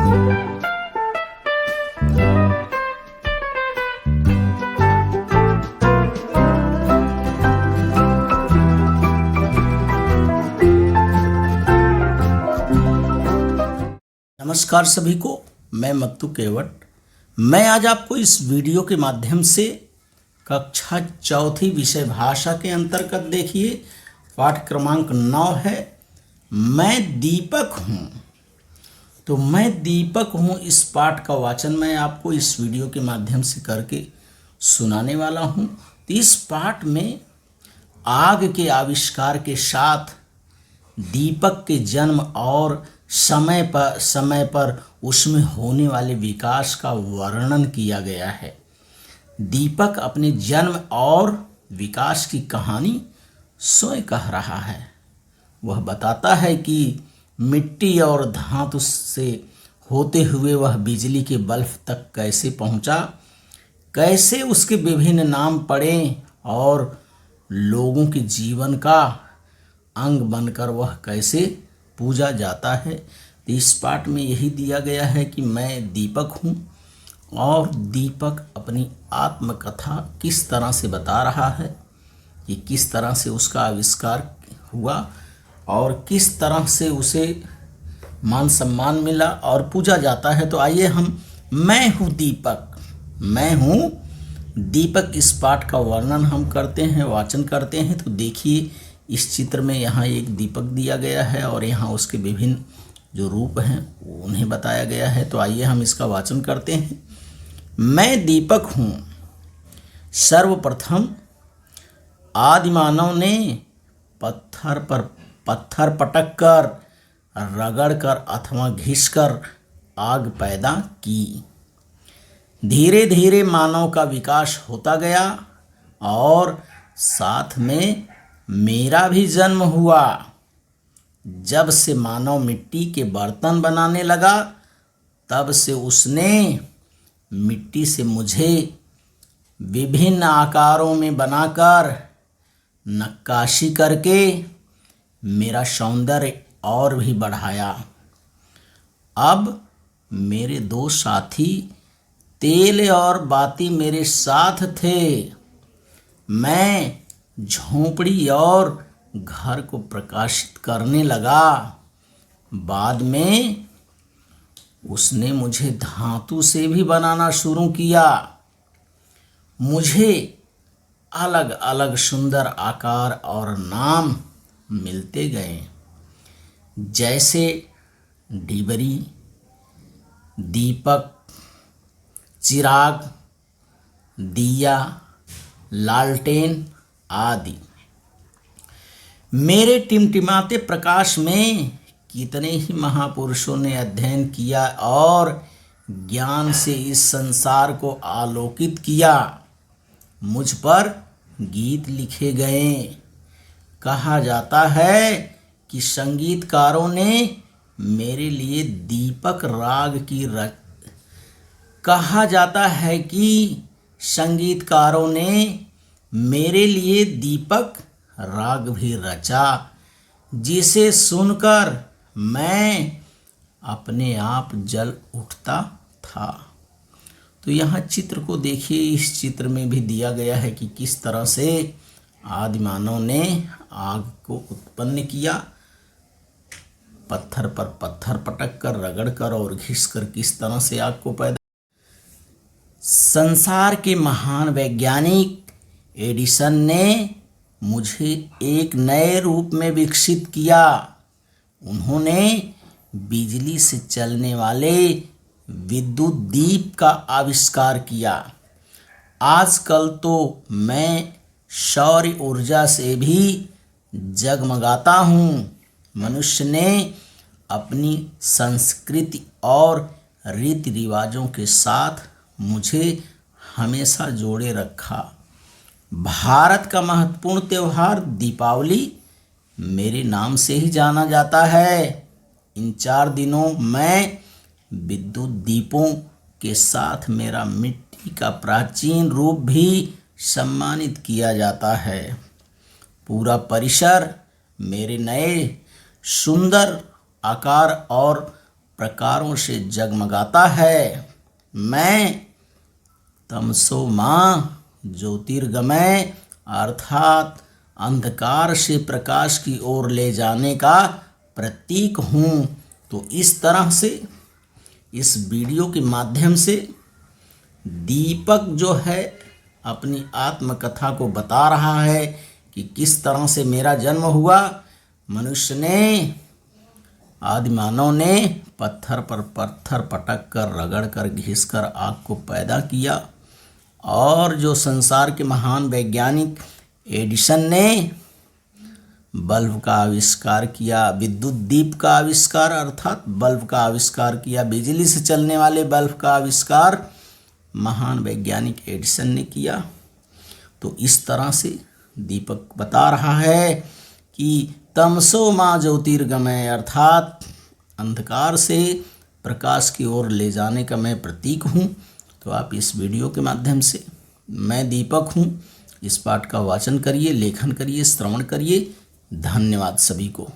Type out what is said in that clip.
नमस्कार सभी को, मैं मत्तू केवट। मैं आज आपको इस वीडियो के माध्यम से कक्षा चौथी विषय भाषा के अंतर्गत देखिए पाठ क्रमांक 9 है मैं दीपक हूँ। तो मैं दीपक हूँ इस पाठ का वाचन मैं आपको इस वीडियो के माध्यम से करके सुनाने वाला हूँ। तो इस पाठ में आग के आविष्कार के साथ दीपक के जन्म और समय पर उसमें होने वाले विकास का वर्णन किया गया है। दीपक अपने जन्म और विकास की कहानी स्वयं कह रहा है। वह बताता है कि मिट्टी और धातु से होते हुए वह बिजली के बल्ब तक कैसे पहुंचा, कैसे उसके विभिन्न नाम पड़े और लोगों के जीवन का अंग बनकर वह कैसे पूजा जाता है। तो इस पाठ में यही दिया गया है कि मैं दीपक हूँ और दीपक अपनी आत्मकथा किस तरह से बता रहा है कि किस तरह से उसका आविष्कार हुआ और किस तरह से उसे मान सम्मान मिला और पूजा जाता है। तो आइए हम मैं हूँ दीपक इस पाठ का वर्णन हम करते हैं, वाचन करते हैं। तो देखिए इस चित्र में यहाँ एक दीपक दिया गया है और यहाँ उसके विभिन्न जो रूप हैं उन्हें बताया गया है। तो आइए हम इसका वाचन करते हैं। मैं दीपक हूँ। सर्वप्रथम आदिमानव ने पत्थर पर पत्थर पटक कर, रगड़ कर अथवा घिस कर आग पैदा की। धीरे धीरे मानव का विकास होता गया और साथ में मेरा भी जन्म हुआ। जब से मानव मिट्टी के बर्तन बनाने लगा तब से उसने मिट्टी से मुझे विभिन्न आकारों में बनाकर नक्काशी करके मेरा सौंदर्य और भी बढ़ाया। अब मेरे दो साथी तेल और बाती मेरे साथ थे। मैं झोंपड़ी और घर को प्रकाशित करने लगा। बाद में उसने मुझे धातु से भी बनाना शुरू किया। मुझे अलग अलग सुंदर आकार और नाम मिलते गए, जैसे डिबरी, दीपक, चिराग, दिया, लालटेन आदि। मेरे टिमटिमाते प्रकाश में कितने ही महापुरुषों ने अध्ययन किया और ज्ञान से इस संसार को आलोकित किया। मुझ पर गीत लिखे गए। कहा जाता है कि संगीतकारों ने मेरे लिए दीपक राग की राग भी रचा, जिसे सुनकर मैं अपने आप जल उठता था। तो यहाँ चित्र को देखिए। इस चित्र में भी दिया गया है कि किस तरह से आदिमानव ने आग को उत्पन्न किया। पत्थर पर पत्थर पटक कर, रगड़ कर और घिस कर किस तरह से आग को पैदा। संसार के महान वैज्ञानिक एडिसन ने मुझे एक नए रूप में विकसित किया। उन्होंने बिजली से चलने वाले विद्युत दीप का आविष्कार किया। आजकल तो मैं सौर ऊर्जा से भी जगमगाता हूँ। मनुष्य ने अपनी संस्कृति और रीति रिवाजों के साथ मुझे हमेशा जोड़े रखा। भारत का महत्वपूर्ण त्यौहार दीपावली मेरे नाम से ही जाना जाता है। इन 4 दिनों मैं विद्युत दीपों के साथ मेरा मिट्टी का प्राचीन रूप भी सम्मानित किया जाता है। पूरा परिसर मेरे नए सुंदर आकार और प्रकारों से जगमगाता है। मैं तमसो माँ ज्योतिर्गमय अर्थात अंधकार से प्रकाश की ओर ले जाने का प्रतीक हूँ। तो इस तरह से इस वीडियो के माध्यम से दीपक जो है अपनी आत्मकथा को बता रहा है कि किस तरह से मेरा जन्म हुआ। मनुष्य ने, आदि मानव ने पत्थर पर पत्थर पटक कर, रगड़ कर, घिस कर आग को पैदा किया। और जो संसार के महान वैज्ञानिक एडिसन ने बल्ब का आविष्कार किया, विद्युत दीप का आविष्कार अर्थात बल्ब का आविष्कार किया, बिजली से चलने वाले बल्ब का आविष्कार महान वैज्ञानिक एडिसन ने किया। तो इस तरह से दीपक बता रहा है कि तमसो माँ ज्योतिर्गमय अर्थात अंधकार से प्रकाश की ओर ले जाने का मैं प्रतीक हूँ। तो आप इस वीडियो के माध्यम से, मैं दीपक हूँ, इस पाठ का वाचन करिए, लेखन करिए, श्रवण करिए। धन्यवाद सभी को।